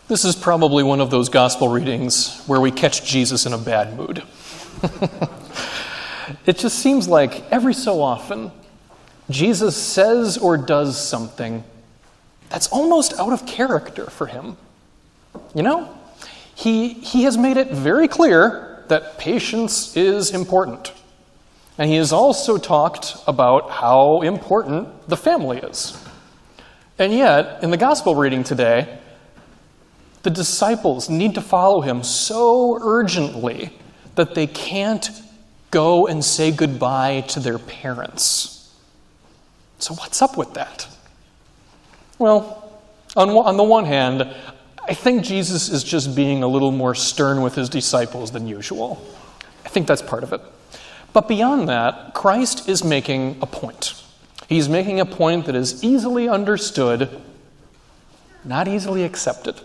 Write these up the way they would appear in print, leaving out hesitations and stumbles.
This is probably one of those gospel readings where we catch Jesus in a bad mood. It just seems like every so often, Jesus says or does something that's almost out of character for him. You know, he has made it very clear that patience is important. And he has also talked about how important the family is. And yet, in the gospel reading today, the disciples need to follow him so urgently that they can't go and say goodbye to their parents. So what's up with that? Well, on the one hand, I think Jesus is just being a little more stern with his disciples than usual. I think that's part of it. But beyond that, Christ is making a point. He's making a point that is easily understood, not easily accepted.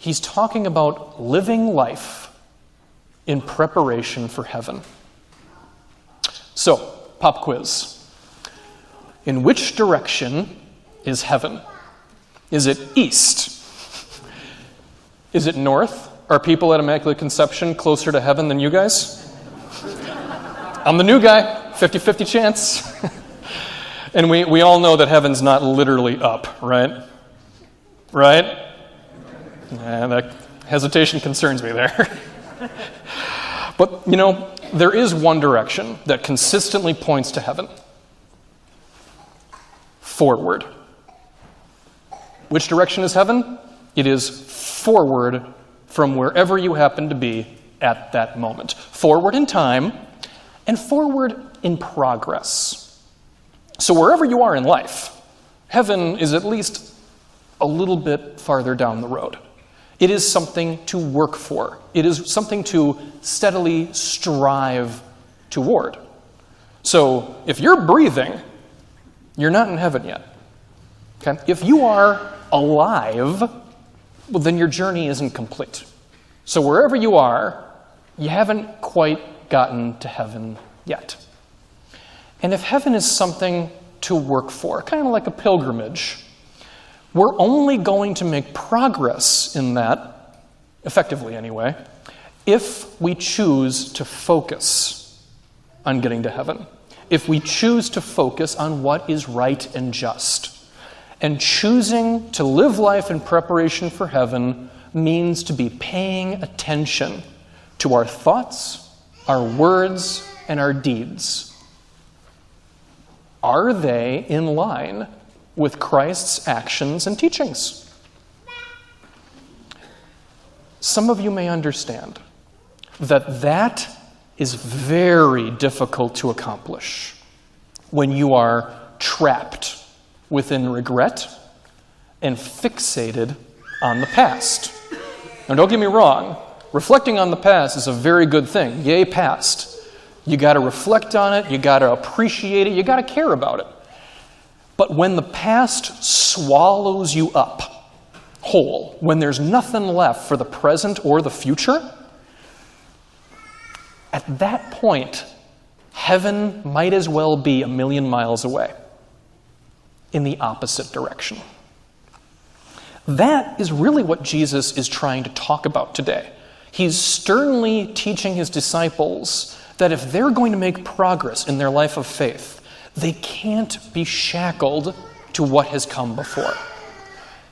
He's talking about living life in preparation for heaven. So, pop quiz. In which direction is heaven? Is it east? Is it north? Are people at Immaculate Conception closer to heaven than you guys? I'm the new guy, 50-50 chance. And we all know that heaven's not literally up, right? Right? And that hesitation concerns me there. But, you know, there is one direction that consistently points to heaven. Forward. Which direction is heaven? It is forward from wherever you happen to be at that moment. Forward in time and forward in progress. So wherever you are in life, heaven is at least a little bit farther down the road. It is something to work for. It is something to steadily strive toward. So if you're breathing, you're not in heaven yet. Okay? If you are alive, well, then your journey isn't complete. So wherever you are, you haven't quite gotten to heaven yet. And if heaven is something to work for, kind of like a pilgrimage, we're only going to make progress in that, effectively anyway, if we choose to focus on getting to heaven. If we choose to focus on what is right and just. And choosing to live life in preparation for heaven means to be paying attention to our thoughts, our words, and our deeds. Are they in line with Christ's actions and teachings? Some of you may understand that is very difficult to accomplish when you are trapped within regret and fixated on the past. Now, don't get me wrong. Reflecting on the past is a very good thing. Yay, past. You got to reflect on it. You got to appreciate it. You got to care about it. But when the past swallows you up whole, when there's nothing left for the present or the future, at that point, heaven might as well be 1,000,000 miles away in the opposite direction. That is really what Jesus is trying to talk about today. He's sternly teaching his disciples that if they're going to make progress in their life of faith, they can't be shackled to what has come before.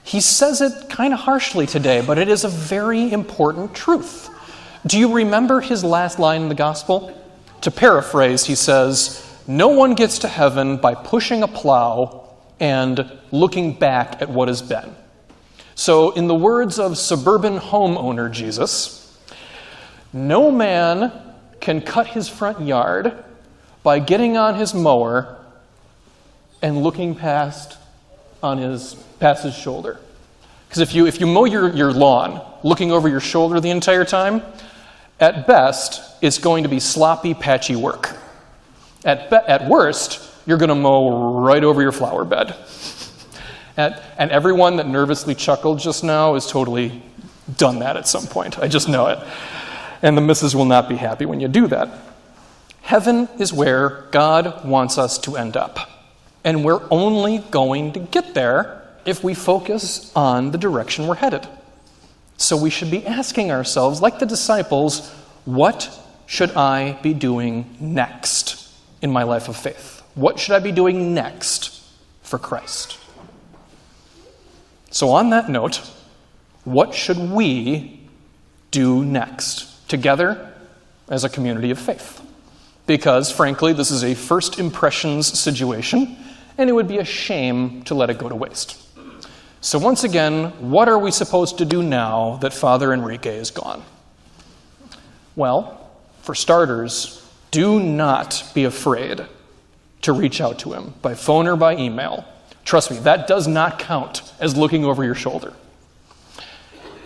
He says it kind of harshly today, but it is a very important truth. Do you remember his last line in the gospel? To paraphrase, he says, "No one gets to heaven by pushing a plow and looking back at what has been." So, in the words of suburban homeowner Jesus, no man can cut his front yard by getting on his mower and looking past his shoulder. Because if you mow your lawn looking over your shoulder the entire time, at best, it's going to be sloppy, patchy work. At worst, you're going to mow right over your flower bed. And everyone that nervously chuckled just now has totally done that at some point. I just know it. And the missus will not be happy when you do that. Heaven is where God wants us to end up. And we're only going to get there if we focus on the direction we're headed. So we should be asking ourselves, like the disciples, what should I be doing next in my life of faith? What should I be doing next for Christ? So on that note, what should we do next together as a community of faith? Because, frankly, this is a first impressions situation, and it would be a shame to let it go to waste. So once again, what are we supposed to do now that Father Enrique is gone? Well, for starters, do not be afraid to reach out to him by phone or by email. Trust me, that does not count as looking over your shoulder.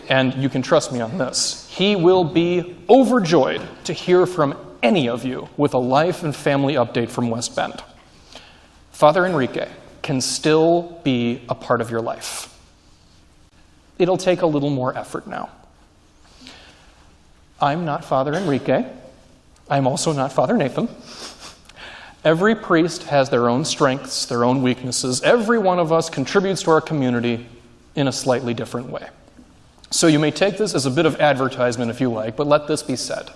And you can trust me on this. He will be overjoyed to hear from any of you with a life and family update from West Bend. Father Enrique can still be a part of your life. It'll take a little more effort now. I'm not Father Enrique. I'm also not Father Nathan. Every priest has their own strengths, their own weaknesses. Every one of us contributes to our community in a slightly different way. So you may take this as a bit of advertisement if you like, but let this be said.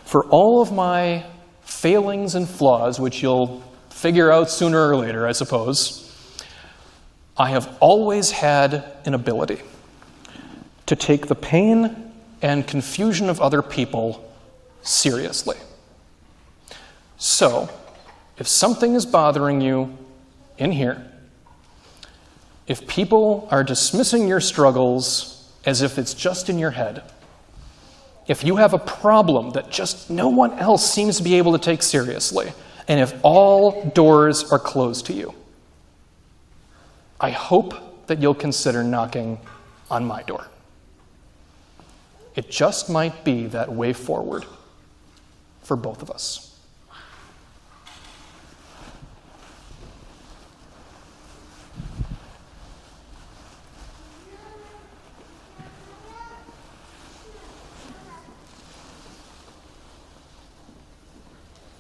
For all of my failings and flaws, which you'll figure out sooner or later, I suppose, I have always had an ability to take the pain and confusion of other people seriously. So, if something is bothering you in here, if people are dismissing your struggles as if it's just in your head, if you have a problem that just no one else seems to be able to take seriously, and if all doors are closed to you, I hope that you'll consider knocking on my door. It just might be that way forward for both of us.